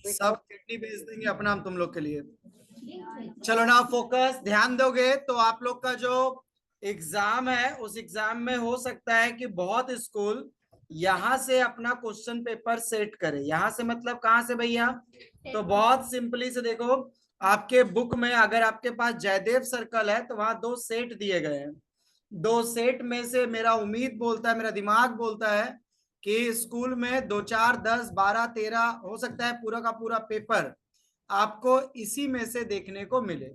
सब किडनी भेज देंगे अपना हम तुम लोग के लिए। चलो ना, फोकस, ध्यान दोगे तो आप लोग का जो एग्जाम है उस एग्जाम में हो सकता है कि बहुत स्कूल यहां से अपना क्वेश्चन पेपर सेट करे। यहां से मतलब कहाँ से भैया? तो बहुत सिंपली से देखो, आपके बुक में अगर आपके पास जयदेव सर्कल है तो वहां दो सेट दिए गए हैं। दो सेट में से मेरा उम्मीद बोलता है, मेरा दिमाग बोलता है कि स्कूल में 2 4 10 12 13 हो सकता है पूरा का पूरा पेपर आपको इसी में से देखने को मिले।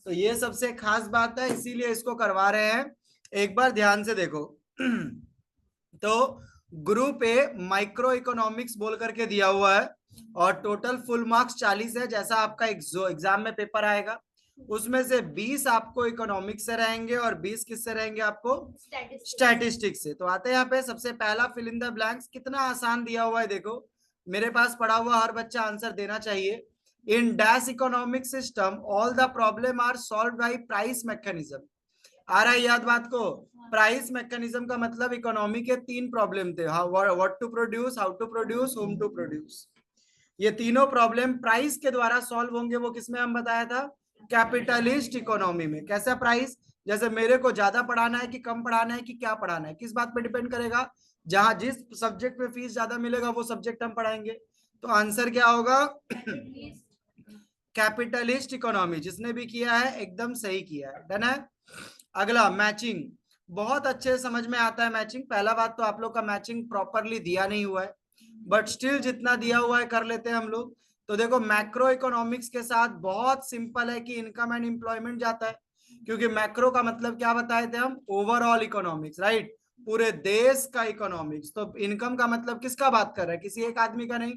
तो ये सबसे खास बात है, इसीलिए इसको करवा रहे हैं। एक बार ध्यान से देखो तो ग्रुप ए माइक्रो इकोनॉमिक्स बोल करके दिया हुआ है और टोटल फुल मार्क्स 40 है, जैसा आपका एग्जाम में पेपर आएगा। उसमें से 20 आपको इकोनॉमिक्स से रहेंगे और 20 किससे रहेंगे आपको? स्टैटिस्टिक्स से। तो आते हैं यहाँ पे, सबसे पहला फिल इन द ब्लैंक्स। कितना आसान दिया हुआ है देखो, मेरे पास पढ़ा हुआ हर बच्चा आंसर देना चाहिए। In dash economic system all the problem are solve by price mechanism. आ रहा है याद बात को? प्राइस मैकेनिज्म का मतलब इकोनॉमी के 3 प्रॉब्लम थे, what to produce, how to produce, whom to produce. ये तीनों प्रॉब्लम प्राइस के द्वारा सॉल्व होंगे। वो किसमें हम बताया था? कैपिटलिस्ट इकोनॉमी में। कैसा प्राइस? जैसे मेरे को ज्यादा पढ़ाना है कि कम पढ़ाना है कि क्या पढ़ाना है, किस बात पे डिपेंड करेगा? जहां जिस सब्जेक्ट में फीस ज्यादा मिलेगा वो सब्जेक्ट हम पढ़ाएंगे। तो आंसर क्या होगा? Capitalist economy. जिसने भी किया है एकदम सही किया है, डन है। अगला मैचिंग, बहुत अच्छे से समझ में आता है मैचिंग। पहला बात तो आप लोग का मैचिंग प्रॉपरली दिया नहीं हुआ है, बट स्टिल जितना दिया हुआ है कर लेते हैं हम लोग। तो देखो, मैक्रो इकोनॉमिक्स के साथ बहुत सिंपल है कि इनकम एंड एम्प्लॉयमेंट जाता है, क्योंकि मैक्रो का मतलब क्या बताए थे हम? Overall economics, right? पूरे देश का इकोनॉमिक्स। तो इनकम का मतलब किसका बात कर रहा है? किसी एक आदमी का नहीं।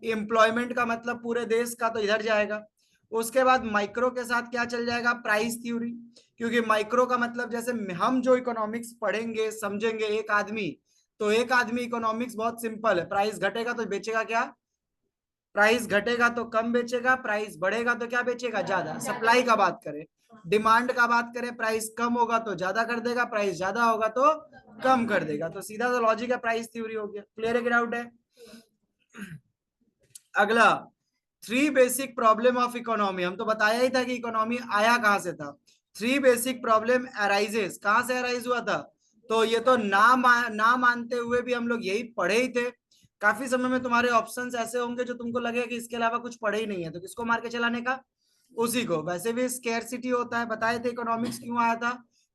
एम्प्लॉयमेंट का मतलब पूरे देश का, तो इधर जाएगा। उसके बाद माइक्रो के साथ क्या चल जाएगा? Price theory. क्योंकि माइक्रो का मतलब जैसे हम जो इकोनॉमिक्स पढ़ेंगे समझेंगे एक आदमी, तो एक आदमी इकोनॉमिक्स बहुत सिंपल है। प्राइस घटेगा तो बेचेगा क्या? प्राइस घटेगा तो कम बेचेगा, प्राइस बढ़ेगा तो क्या बेचेगा? ज्यादा। सप्लाई का बात करें, डिमांड का बात करें, प्राइस कम होगा तो ज्यादा कर देगा, प्राइस ज्यादा होगा तो कम कर देगा। तो सीधा सा लॉजिक है, प्राइस थ्योरी हो गया। क्लियर है कि डाउट है? अगला, 3 बेसिक प्रॉब्लम ऑफ इकोनॉमी। हम तो बताया ही था कि इकोनॉमी आया कहां से था। 3 बेसिक प्रॉब्लम अराइजेस, कहां से अराइज हुआ था? तो ये तो ना मानते हुए भी हम लोग यही पढ़े ही थे। काफी समय में तुम्हारे ऑप्शंस ऐसे होंगे जो तुमको लगेगा कि इसके अलावा कुछ पढ़े ही नहीं है, तो किसको मार के चलाने का? उसी को। वैसे भी स्केर्सिटी होता है, बताए थे इकोनॉमिक्स क्यों आया था?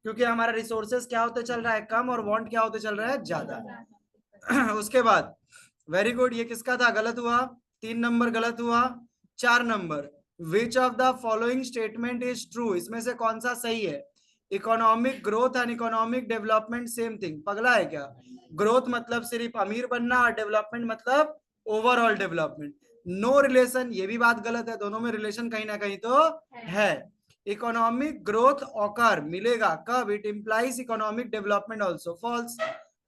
क्योंकि हमारा रिसोर्सेस क्या होते चल रहा है? कम, और वांट क्या होते चल रहा है? ज्यादा। उसके बाद, वेरी गुड, ये किसका था? गलत हुआ। 3 नंबर गलत हुआ। 4 number, which of the following statement is true, इसमें से कौन सा सही है? Economic growth and economic development same thing. पगला है क्या? ग्रोथ मतलब सिर्फ अमीर बनना और डेवलपमेंट मतलब ओवरऑल डेवलपमेंट। नो रिलेशन, ये भी बात गलत है। दोनों में रिलेशन कहीं ना कहीं तो है। इकोनॉमिक ग्रोथ ऑकर मिलेगा कब? It implies economic development also. False.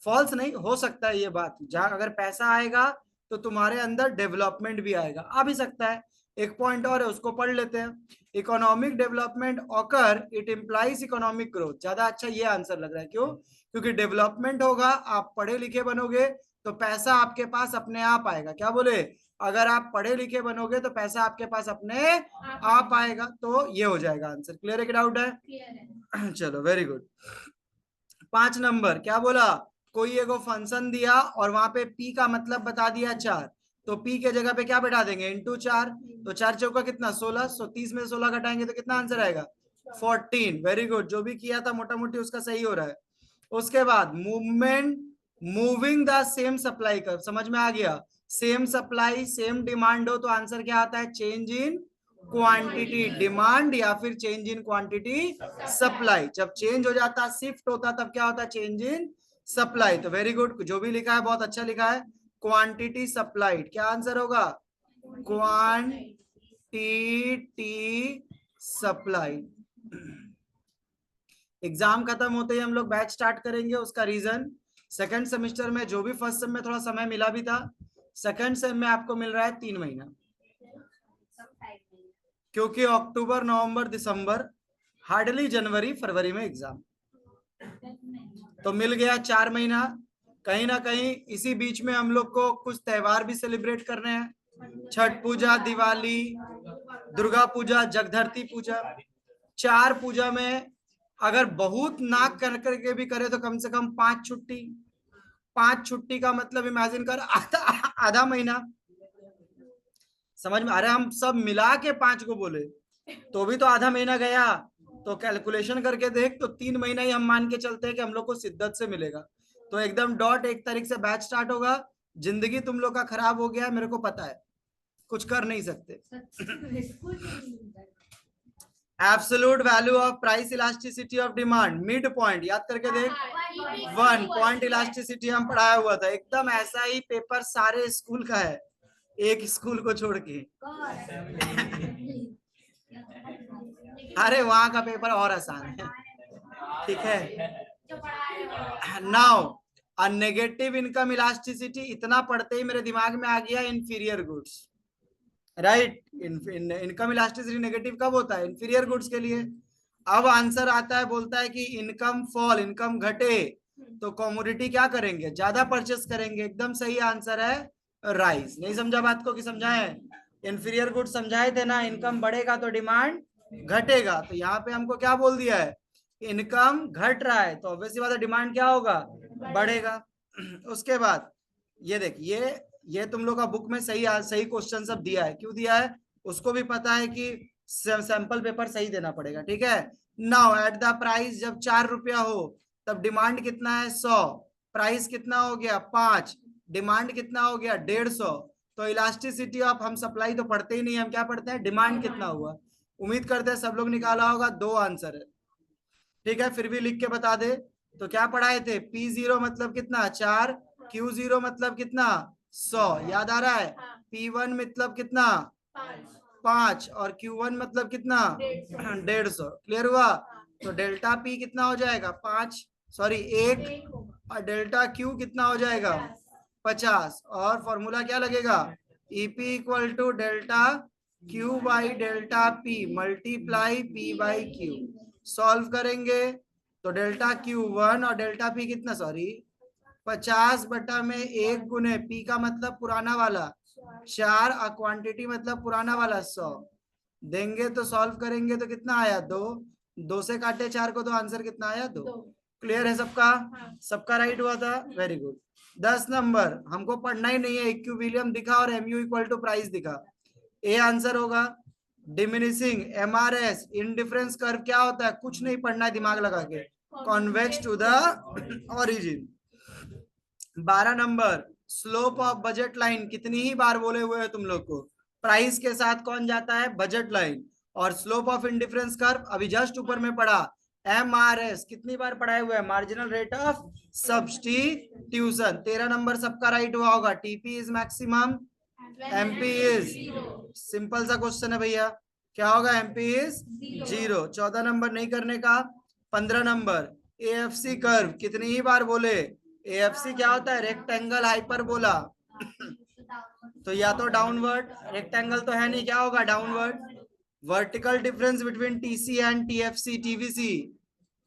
False नहीं हो सकता है ये बात। जहां अगर पैसा आएगा तो तुम्हारे अंदर डेवलपमेंट भी आएगा, आ भी सकता है। एक पॉइंट और है, उसको पढ़ लेते हैं। Economic development occur it implies economic growth. ज्यादा अच्छा ये आंसर लग रहा है। क्यों? क्योंकि डेवलपमेंट होगा, आप पढ़े लिखे बनोगे तो पैसा आपके पास अपने आप आएगा। क्या बोले? अगर आप पढ़े लिखे बनोगे तो पैसा आपके पास अपने आप आएगा। तो ये हो जाएगा आंसर। क्लियर है कि डाउट है? चलो, वेरी गुड। 5 नंबर क्या बोला? कोई एगो फंक्शन दिया और वहां पे पी का मतलब बता दिया 4, तो पी के जगह पे क्या बैठा देंगे? इंटू 4। तो 4 चौका कितना? 16। 30 में 16 घटाएंगे तो कितना आंसर आएगा? 14। वेरी गुड, जो भी किया था मोटा मोटी उसका सही हो रहा है। उसके बाद movement, moving the same supply कर, समझ में आ गया? सेम सप्लाई सेम डिमांड हो तो आंसर क्या आता है? चेंज इन क्वांटिटी डिमांड, या फिर चेंज इन क्वांटिटी सप्लाई। जब चेंज हो जाता, शिफ्ट होता, तब क्या होता? Change in supply. तो वेरी गुड, जो भी लिखा है बहुत अच्छा लिखा है। क्वांटिटी सप्लाइड, क्या आंसर होगा? Quantity supplied. एग्जाम खत्म होते ही हम लोग बैच स्टार्ट करेंगे। उसका रीजन, सेकंड सेमेस्टर में जो भी फर्स्ट सेम में थोड़ा समय मिला भी था, सेकंड सेम में आपको मिल रहा है 3 महीना। क्योंकि अक्टूबर नवंबर दिसंबर, हार्डली जनवरी फरवरी में एग्जाम, तो मिल गया 4 महीना। कहीं ना कहीं इसी बीच में हम लोग को कुछ त्योहार भी सेलिब्रेट करने हैं। छठ पूजा, दिवाली, दुर्गा पूजा, जगधरती पूजा। 4 पूजा में अगर बहुत नाक कर करके भी करे तो कम से कम 5 छुट्टी। 5 छुट्टी का मतलब इमेजिन कर, आधा आधा महीना। समझ में? अरे हम सब मिला के 5 को बोले तो भी तो आधा महीना गया। तो कैलकुलेशन करके देख, तो 3 महीना ही हम मान के चलते हैं कि हम लोग को शिद्दत से मिलेगा। तो एकदम डॉट 1 तारीख से बैच स्टार्ट होगा। जिंदगी तुम लोग का खराब हो गया, मेरे को पता है, कुछ कर नहीं सकते। Absolute value of price elasticity of demand, mid point याद करके देख। 1 पॉइंट इलास्टिसिटी हम पढ़ाया हुआ था, एकदम ऐसा ही पेपर सारे स्कूल का है, एक स्कूल को छोड़ के। अरे वहां का पेपर और आसान है, ठीक है। Now a negative income elasticity, इतना पढ़ते ही मेरे दिमाग में आ गया inferior goods, right. Income elasticity negative कब होता है? इंफीरियर गुड्स के लिए। अब आंसर आता है, बोलता है कि इनकम फॉल, इनकम घटे तो कमोडिटी क्या करेंगे? ज्यादा परचेस करेंगे। एकदम सही आंसर है राइज। नहीं समझा बात को कि समझाए? इंफीरियर गुड्स समझाए थे ना, इनकम बढ़ेगा तो डिमांड घटेगा। तो यहाँ पे हमको क्या बोल दिया है? इनकम घट रहा है तो ऑब्वियसली बात है डिमांड क्या होगा? बढ़ेगा। उसके बाद ये देख, ये तुम लोग का बुक में सही सही क्वेश्चन सब दिया है। क्यों दिया है? उसको भी पता है कि सैंपल पेपर सही देना पड़ेगा, ठीक है। नाउ एट द प्राइस, जब 4 रुपया हो तब डिमांड कितना है? 100। प्राइस कितना हो गया? 5। डिमांड कितना हो गया? 150। तो इलास्टिसिटी ऑफ, हम सप्लाई तो पढ़ते ही नहीं, हम क्या पढ़ते हैं? डिमांड कितना हुआ। उम्मीद करते हैं सब लोग निकाला होगा। 2 आंसर है, ठीक है। फिर भी लिख के बता दे। तो क्या पढ़ाए थे? P0 मतलब कितना? 4। Q0 मतलब कितना? 100। याद आ रहा है? P1 मतलब कितना? 5। और Q1 मतलब कितना? 150। क्लियर हुआ? तो डेल्टा P कितना हो जाएगा? 5, सॉरी 1। और डेल्टा Q कितना हो जाएगा? 50। और फॉर्मूला क्या लगेगा? EP equal to delta Q by delta P multiply P by Q। Solve करेंगे तो डेल्टा Q1 और डेल्टा P कितना, सॉरी 50 बटा में 1 गुने P का मतलब पुराना वाला 4 और क्वांटिटी मतलब पुराना वाला 100 देंगे। तो सॉल्व करेंगे तो कितना आया? 2। 2 से काटे 4 को तो आंसर कितना आया? 2। क्लियर है सबका? सबका राइट हुआ था, वेरी गुड। 10 नंबर हमको पढ़ना ही नहीं है, इक्विलिब्रियम दिखा और MU इक्वल टू प्राइस दिखा, ए आंसर होगा। डिमिनिशिंग MRS इंडिफरेंस कर्व क्या होता है? कुछ नहीं पढ़ना है, दिमाग लगा के, convex to the origin. 12 number slope of budget line, कितनी ही बार बोले हुए हैं तुम लोग को, प्राइस के साथ कौन जाता है? Budget line. और स्लोप ऑफ इंडिफरेंस कर्व अभी जस्ट ऊपर में पढ़ा, MRS कितनी बार पढ़ाए हुए हैं? Marginal rate of substitution. 13 number सबका राइट हुआ होगा, TP is maximum, MP is, simple सा क्वेश्चन है भैया, क्या होगा? MP is 0। 14 नंबर नहीं करने का। 15 नंबर AFC कर्व, कितनी ही बार बोले? AFC क्या होता है? Rectangle hyperbola. तो या तो डाउनवर्ड, रेक्टेंगल तो है नहीं, क्या होगा? Downward. Vertical difference between TC and TFC, TVC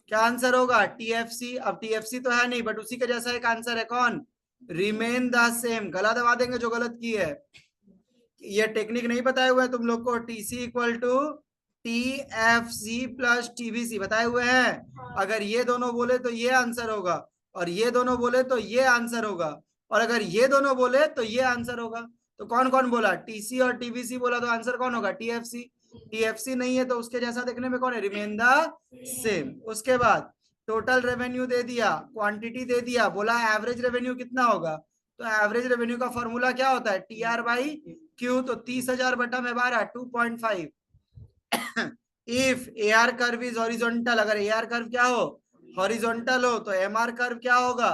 क्या आंसर होगा? TFC। अब TFC तो है नहीं, बट उसी के जैसा एक आंसर है, कौन? Remain the same. गला दबा देंगे जो गलत की है। ये टेक्निक नहीं बताए हुए हैं तुम लोग को, TC equal to TFC plus TVC बताए हुए हैं। अगर ये दोनों बोले तो ये आंसर होगा, और ये दोनों बोले तो ये आंसर होगा, और अगर ये दोनों बोले तो ये आंसर होगा। तो कौन कौन बोला? TC और TVC बोला, तो आंसर कौन होगा? TFC। TFC नहीं है तो उसके जैसा देखने में कौन है? Remain the same. उसके बाद टोटल रेवेन्यू दे दिया, क्वांटिटी दे दिया, बोला एवरेज रेवेन्यू कितना होगा। तो एवरेज रेवेन्यू का फॉर्मूला क्या होता है? TR by Q। तो 30,000 बटा में 12, 2.5। If AR curve is horizontal, अगर AR कर्व क्या हो? हॉरिजॉन्टल हो, तो MR कर्व क्या होगा?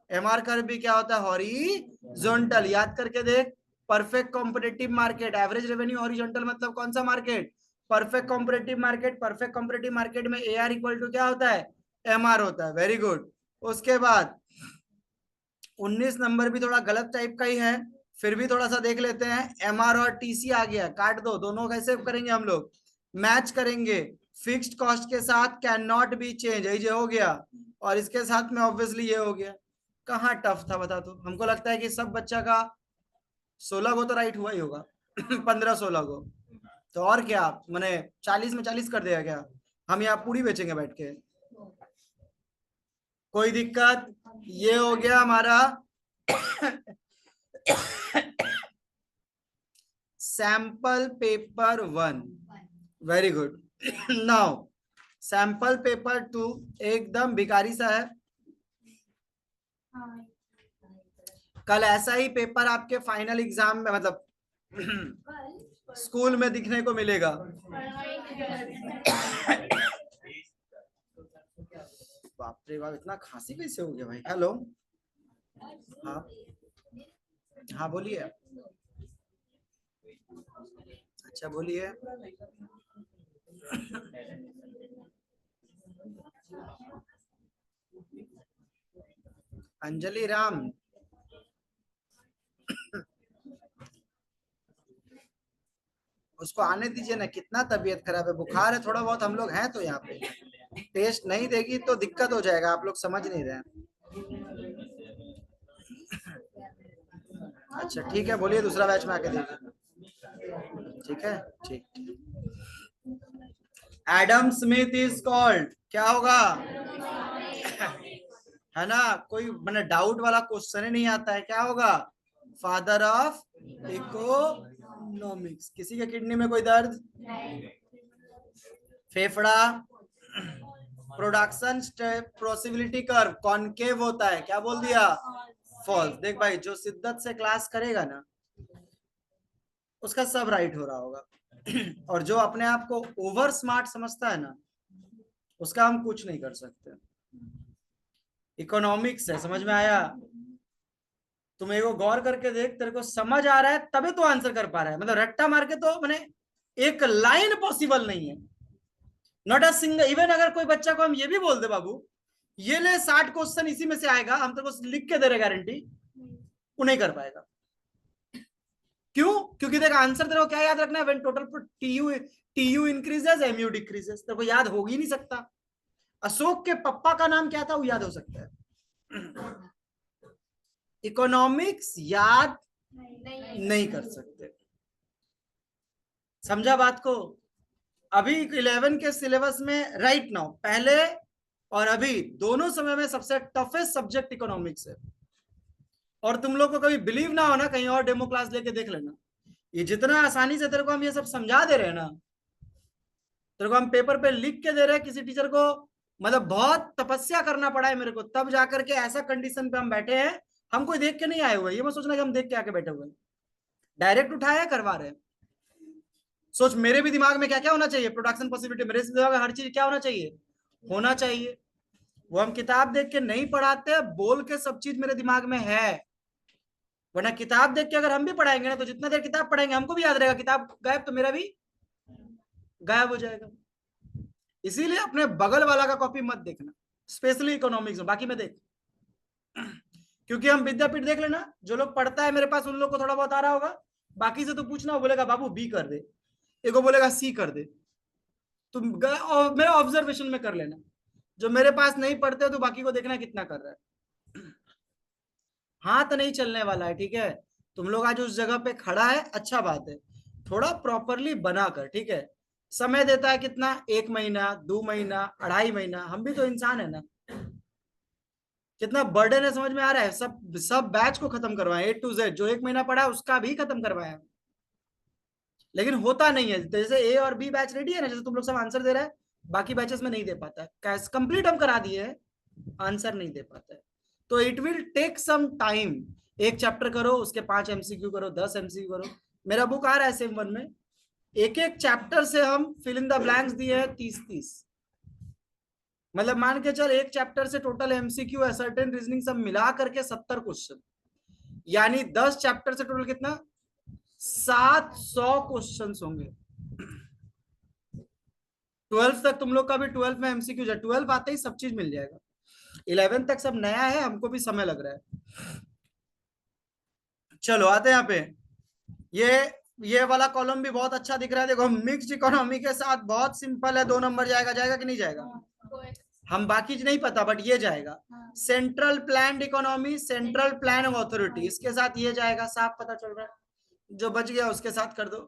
MR कर्व भी क्या होता है? हॉरिजॉन्टल। याद करके देख, perfect competitive market, average revenue horizontal मतलब कौन सा market? Perfect competitive market. Perfect competitive market में AR इक्वल टू क्या होता है? MR होता है, वेरी गुड। उसके बाद 19 नंबर भी थोड़ा गलत टाइप का ही है, फिर भी थोड़ा सा देख लेते हैं। MR और TC आ गया, काट दो, दोनों कैसे करेंगे हम लोग? मैच करेंगे। फिक्स्ड कॉस्ट के साथ कैन नॉट बी चेंज, ये हो गया, और इसके साथ में ऑब्वियसली ये हो गया। कहाँ टफ था बता? तो हमको लगता है कि सब बच्चा का 16 को तो राइट हुआ ही होगा 15-16 को। तो और क्या, मैंने 40 में 40 कर दिया क्या? हम यहाँ पूरी बेचेंगे बैठ के। कोई दिक्कत? ये हो गया हमारा sample paper 1। Very good. Now sample paper 2 एकदम भिखारी सा है। कल ऐसा ही पेपर आपके फाइनल एग्जाम में, मतलब स्कूल में दिखने को मिलेगा। बाप रे बाप, इतना खांसी कैसे हो गया भाई? हेलो, हाँ हाँ बोलिए। अच्छा बोलिए। अंजलि राम, उसको आने दीजिए ना। कितना तबीयत खराब है, बुखार है थोड़ा बहुत, हम लोग हैं तो यहाँ पे। टेस्ट नहीं देगी तो दिक्कत हो जाएगा, आप लोग समझ नहीं रहे। अच्छा ठीक है, बोलिए दूसरा बैच में आके देखिए। ठीक है, ठीक। एडम स्मिथ इज कॉल्ड, क्या होगा? है ना, कोई मैंने डाउट वाला क्वेश्चन ही नहीं आता है, क्या होगा? Father of economics. किसी के किडनी में कोई दर्द? फेफड़ा? प्रोडक्शन प्रोसिबिलिटी कर्व कॉनकेव होता है, क्या बोल दिया? फॉल्स। देख भाई, जो शिद्दत से क्लास करेगा ना उसका सब राइट हो रहा होगा और जो अपने आप को ओवर स्मार्ट समझता है ना उसका हम कुछ नहीं कर सकते। इकोनॉमिक्स है, समझ में आया? तुम एगो गौर करके देख, तेरे को समझ आ रहा है तभी तो आंसर कर पा रहा है। मतलब रट्टा मार के तो मैंने एक लाइन पॉसिबल नहीं है, नॉट अ सिंगल। इवन अगर कोई बच्चा को हम ये भी बोल दे बाबू ये ले 60 क्वेश्चन इसी में से आएगा, हम तेरे को लिख के दे रहे गारंटी, वो नहीं कर पाएगा। क्यों? क्योंकि देख आंसर तेरे को क्या याद रखना है, when total TU increases MU decreases, तेरे को याद हो ही नहीं सकता। अशोक के पप्पा का नाम क्या था वो याद हो सकता है, इकोनॉमिक्स याद नहीं कर सकते। समझा बात को? अभी 11 के सिलेबस में राइट नाउ पहले और अभी दोनों समय में सबसे टफेस्ट सब्जेक्ट इकोनॉमिक्स है। और तुम लोग को कभी बिलीव ना हो ना, कहीं और डेमो क्लास लेके देख लेना, ये जितना आसानी से तेरे को हम ये सब समझा दे रहे हैं ना, तेरे को हम पेपर पे लिख के दे रहे हैं, किसी टीचर को मतलब बहुत तपस्या करना पड़ा है मेरे को, तब जाकर के ऐसा कंडीशन पे हम बैठे हैं। हम कोई देख के नहीं आए हुए, ये मत सोचना कि हम देख के आके बैठे हुए, डायरेक्ट उठाया करवा रहे हैं। सोच मेरे भी दिमाग में क्या क्या होना चाहिए, प्रोडक्शन पॉसिबिलिटी, मेरे दिमाग में हर चीज क्या होना चाहिए, होना चाहिए। वो हम किताब देख के नहीं पढ़ाते, बोल के सब चीज मेरे दिमाग में है। वरना किताब देख के अगर हम भी पढ़ाएंगे ना तो जितना देर किताब पढ़ेंगे हमको भी याद रहेगा, किताब गायब तो मेरा भी गायब हो जाएगा। इसीलिए अपने बगल वाला का कॉपी मत देखना, स्पेशली इकोनॉमिक्स में। बाकी में देख, क्योंकि हम विद्यापीठ देख लेना, जो लोग पढ़ता है मेरे पास उन लोग को थोड़ा बहुत आ रहा होगा, बाकी से तो पूछना, वो बोलेगा बाबू बी कर दे, एगो बोलेगा सी कर दे। तुम मेरा ऑब्जर्वेशन में कर लेना, जो मेरे पास नहीं पढ़ते तो बाकी को देखना कितना कर रहा है। हाथ नहीं चलने वाला है, ठीक है? तुम लोग आज उस जगह पे खड़ा है, अच्छा बात है, थोड़ा प्रॉपरली बना कर, ठीक है? समय देता है कितना, 1 महीना, 2 महीना, 2.5 महीना, हम भी तो इंसान है ना। कितना बर्डन है, समझ में आ रहा है? सब सब बैच को खत्म करवाए A to Z, जो 1 महीना पढ़ा है उसका भी खत्म करवाया, लेकिन होता नहीं है। जैसे ए और बी बैच रेडी है ना, जैसे तुम लोग सब आंसर दे रहे हैं, बाकी बैचेस में नहीं दे पाता है। कैसे कंप्लीट हम करा दिए, आंसर नहीं दे पाता है। तो it will take some time. एक चैप्टर करो, उसके 5 MCQ करो, 10 MCQ करो। मेरा बुक आ रहा है सेम 1 में, एक एक चैप्टर से हम फिल इन द ब्लैंक्स दिए हैं 30-30। मतलब मान के चल एक चैप्टर से टोटल MCQ असर्टेन रीजनिंग सब मिला करके 70 क्वेश्चन, यानी 10 चैप्टर से टोटल कितना, 700 क्वेश्चन होंगे। 12 तक तुम लोग का भी 12 में MCQ है, 12 आते ही सब चीज मिल जाएगा। 11 तक सब नया है, हमको भी समय लग रहा है। चलो आते हैं यहाँ पे। ये वाला कॉलम भी बहुत अच्छा दिख रहा है, देखो मिक्स्ड इकोनॉमी के साथ बहुत सिंपल है, 2 नंबर जाएगा, जाएगा कि नहीं जाएगा? हम बाकी नहीं पता बट ये जाएगा। Central plan economy, central plan authority, इसके साथ ये जाएगा, साफ पता चल रहा है। जो बच गया उसके साथ कर दो।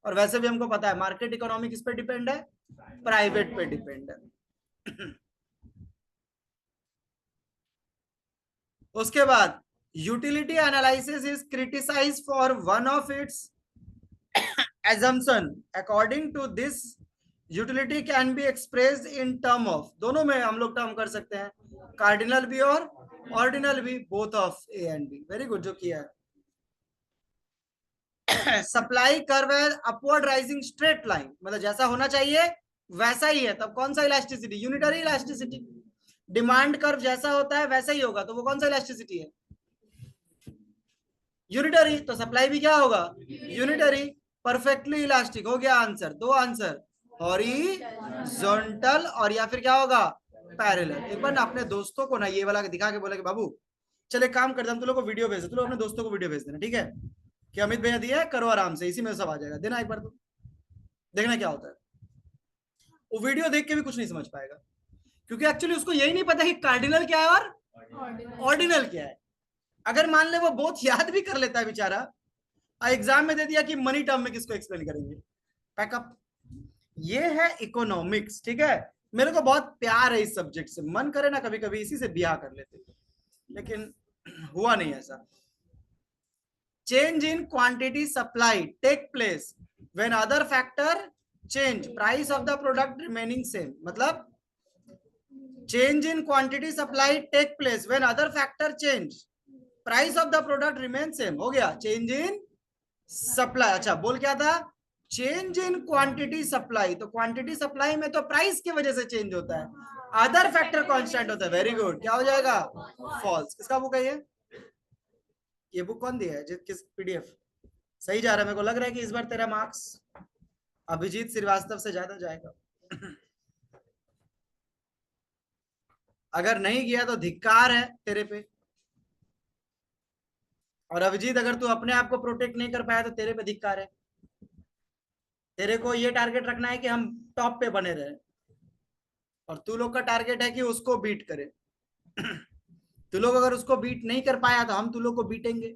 और वैसे भी हमको पता है मार्केट इकोनॉमी किस पे डिपेंड है, प्राइवेट पे डिपेंड है। उसके बाद utility analysis is criticise for one of its assumption according to this utility can be expressed in term of, दोनों में हम लोग टर्म कर सकते हैं, कार्डिनल भी और ऑर्डिनल भी, both of A and B. Very good जो किया है। सप्लाई कर्व है अपवर्ड राइजिंग स्ट्रेट लाइन, मतलब जैसा होना चाहिए वैसा ही है, तब कौन सा elasticity, unitary elasticity. Demand curve जैसा होता है वैसा ही होगा, तो वो कौन सा इलास्टिसिटी है, यूनिटरी। तो सप्लाई भी क्या होगा, यूनिटरी। परफेक्टली इलास्टिक, हो गया आंसर, दो आंसर, हॉरिजॉन्टल और या फिर क्या होगा, पैरेलल। एक बार ना अपने दोस्तों को ना ये वाला दिखा के बोला कि बाबू चल एक काम करते हम तुम लोग को वीडियो भेज दे, तुम लोग अपने दोस्तों को वीडियो भेज देना, ठीक है, कि अमित भैया दिया है, करो आराम से, इसी में सब आ जाएगा, देना एक बार तो, देखना क्या होता है। वो वीडियो देख के भी कुछ नहीं समझ पाएगा, क्योंकि एक्चुअली उसको यही नहीं पता कि कार्डिनल क्या है और ऑर्डिनल क्या है। अगर मान ले वो बहुत याद भी कर लेता है बेचारा, एग्जाम में दे दिया कि मनी टर्म में किसको एक्सप्लेन करेंगे, पैकअप। ये है इकोनॉमिक्स, ठीक है। मेरे को बहुत प्यार है इस सब्जेक्ट से, मन करे ना कभी कभी इसी से ब्याह कर लेते, लेकिन हुआ नहीं ऐसा। Change in quantity supply take place when other factor change, price of the product remaining same, मतलब change in quantity supply take place when other factor change, price of the product remain same, हो गया change in supply. अच्छा बोल क्या था, change in quantity supply, तो quantity supply में तो प्राइस की वजह से चेंज होता है, अदर फैक्टर कांस्टेंट होता है। वेरी गुड, क्या हो जाएगा, फॉल्स। किसका बुक है ये बुक कौन दिया है, किस पीडीएफ। सही जा रहा है, मेरे को लग रहा है कि इस बार तेरा मार्क्स अभिजीत श्रीवास्तव से ज्यादा जाएगा। अगर नहीं गया तो धिक्कार है तेरे पे, और अभिजीत अगर तू अपने आप को प्रोटेक्ट नहीं कर पाया तो तेरे पे धिक्कार है। तेरे को ये टारगेट रखना है कि हम टॉप पे बने रहे, और तू लोग का टारगेट है कि उसको बीट करे। तू लोग अगर उसको बीट नहीं कर पाया तो हम तू लोग को बीटेंगे,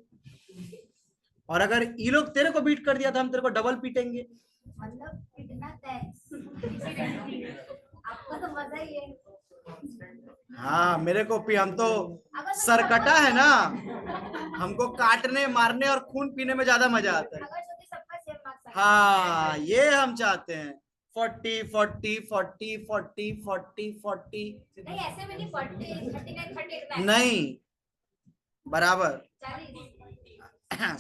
और अगर ये लोग तेरे को बीट कर दिया तो हम तेरे को डबल पीटेंगे। मतलब कितना आपको तो मजा ही है। हाँ मेरे को हम तो सरकटा है ना, हमको काटने मारने और खून पीने में ज्यादा मजा आता है। हाँ ये हम चाहते हैं, 40 40 40 40 40 40, नहीं ऐसे में नहीं, 40 39 38 नहीं बराबर।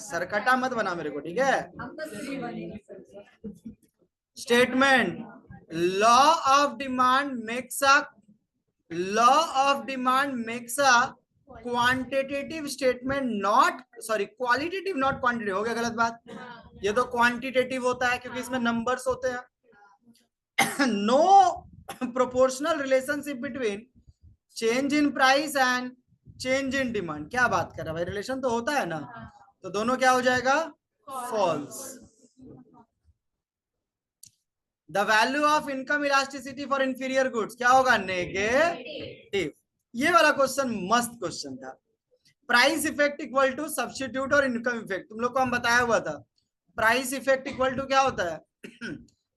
सरकटा मत बना मेरे को, ठीक है। Statement, law of demand makes a, law of demand makes a quantitative statement not, sorry qualitative not quantitative, हो गया गलत बात, ये तो क्वांटिटेटिव होता है क्योंकि इसमें नंबर्स होते हैं। No proportional relationship between change in price and change in demand. क्या बात कर रहा है भाई, रिलेशन तो होता है ना, तो दोनों क्या हो जाएगा, false. The value of income elasticity for inferior goods क्या होगा, नेगेटिव। ये वाला क्वेश्चन मस्त क्वेश्चन था। Price effect equal to substitute और इनकम इफेक्ट, तुम लोग को हम बताया हुआ था, प्राइस इफेक्ट इक्वल टू क्या होता है,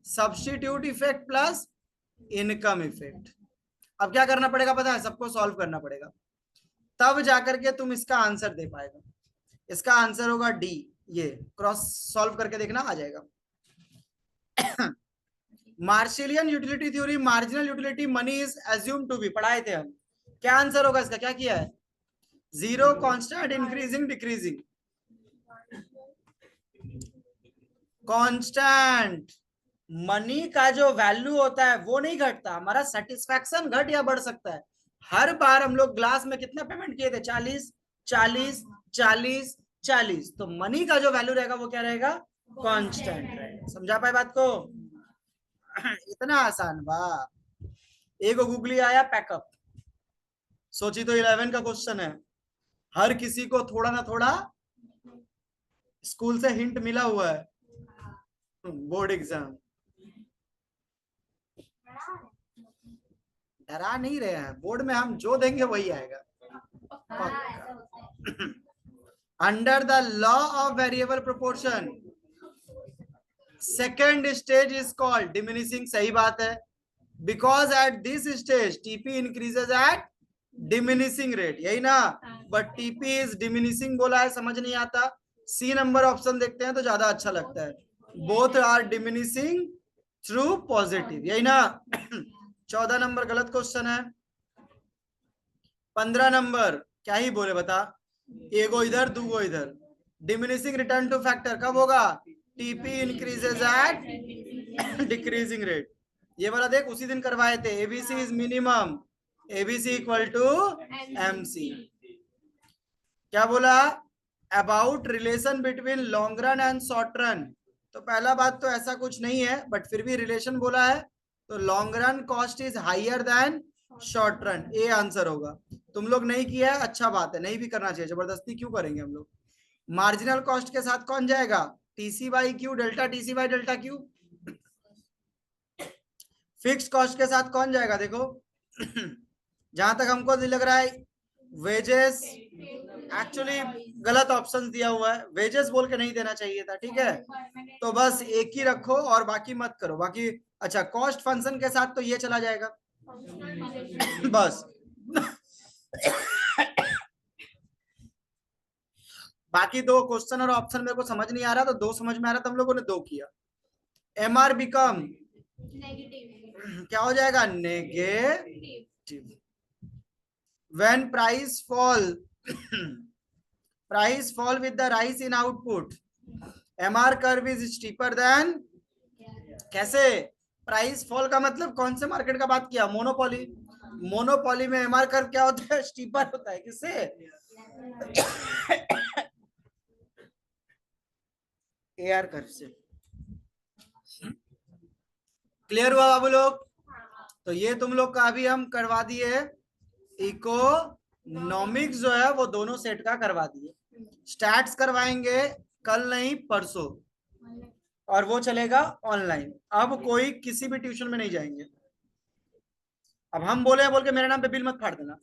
substitute effect plus income effect. अब क्या करना पड़ेगा पता है, सबको सॉल्व करना पड़ेगा, तब जाकर के तुम इसका आंसर दे पाएगा। इसका आंसर होगा डी, ये क्रॉस सॉल्व करके देखना आ जाएगा। Marshallian utility theory, marginal utility money is assume to be, पढ़ाए थे हम, क्या आंसर होगा इसका, क्या किया है, zero, constant, increasing, decreasing, constant. Money का जो वैल्यू होता है वो नहीं घटता, हमारा सेटिस्फैक्शन घट या बढ़ सकता है। हर बार हम लोग ग्लास में कितना पेमेंट किए थे, 40 40 40 40, तो मनी का जो वैल्यू रहेगा वो क्या रहेगा, कांस्टेंट रहेगा। समझा पाए बात को, इतना आसान वाह। एक गूगली आया पैकअप, सोची तो 11 का क्वेश्चन है, हर किसी को थोड़ा ना थोड़ा स्कूल से हिंट मिला हुआ है, बोर्ड एग्जाम। डरा नहीं रहे हैं, बोर्ड में हम जो देंगे वही आएगा। Under the law of variable proportion second stage is called diminishing. सही बात है, because at this stage TP increases eight diminishing rate, यही ना। बट टीपी इज डिमिनिशिंग बोला है, समझ नहीं आता। सी नंबर ऑप्शन देखते हैं तो ज्यादा अच्छा लगता है। Both are diminishing through positive, यही ना। 14 नंबर गलत क्वेश्चन है। 15 नंबर क्या ही बोले बता, एगो इधर दूगो इधर। डिमिनिशिंग रिटर्न टू फैक्टर कब होगा? TP increases at decreasing rate. ये वाला देख उसी दिन करवाए थे, ABC is minimum, ABC equal to MC. क्या बोला? About relation between long run and short run. तो पहला बात तो ऐसा कुछ नहीं है, बट फिर भी रिलेशन बोला है, तो long run cost is higher than short run, A answer होगा। तुम लोग नहीं किया है, अच्छा बात है, नहीं भी करना चाहिए, जबरदस्ती क्यों करेंगे हम लोग। मार्जिनल कॉस्ट के साथ कौन जाएगा? TC by Q delta, TC by delta Q. Fixed cost के साथ कौन जाएगा? देखो जहां तक हमको लग रहा है वेजेस, एक्चुअली गलत ऑप्शन दिया हुआ है, वेजेस बोल के नहीं देना चाहिए था, ठीक है। तो बस एक ही रखो और बाकी मत करो, बाकी अच्छा कॉस्ट फंक्शन के साथ तो ये चला जाएगा बस बाकी दो क्वेश्चन और ऑप्शन मेरे को समझ नहीं आ रहा, तो दो समझ में आ रहा था, हम लोगों ने दो किया। एमआर बिकम क्या हो जाएगा? Negative. When price fall price fall with the rise in output, MR curve is steeper then. कैसे? प्राइस फॉल का मतलब कौन से मार्केट का बात किया? मोनोपोली। मोनोपोली में एमआर कर्व क्या होता है? स्टीपर होता है। किससे? एआर कर्व से। क्लियर हुआ बाबू लोग? तो ये तुम लोग का अभी हम करवा दिए, इकोनॉमिक्स जो है वो दोनों सेट का करवा दिए। स्टैट्स करवाएंगे कल नहीं परसों, और वो चलेगा ऑनलाइन। अब कोई किसी भी ट्यूशन में नहीं जाएंगे। अब हम बोले बोल के मेरे नाम पे बिल मत फाड़ देना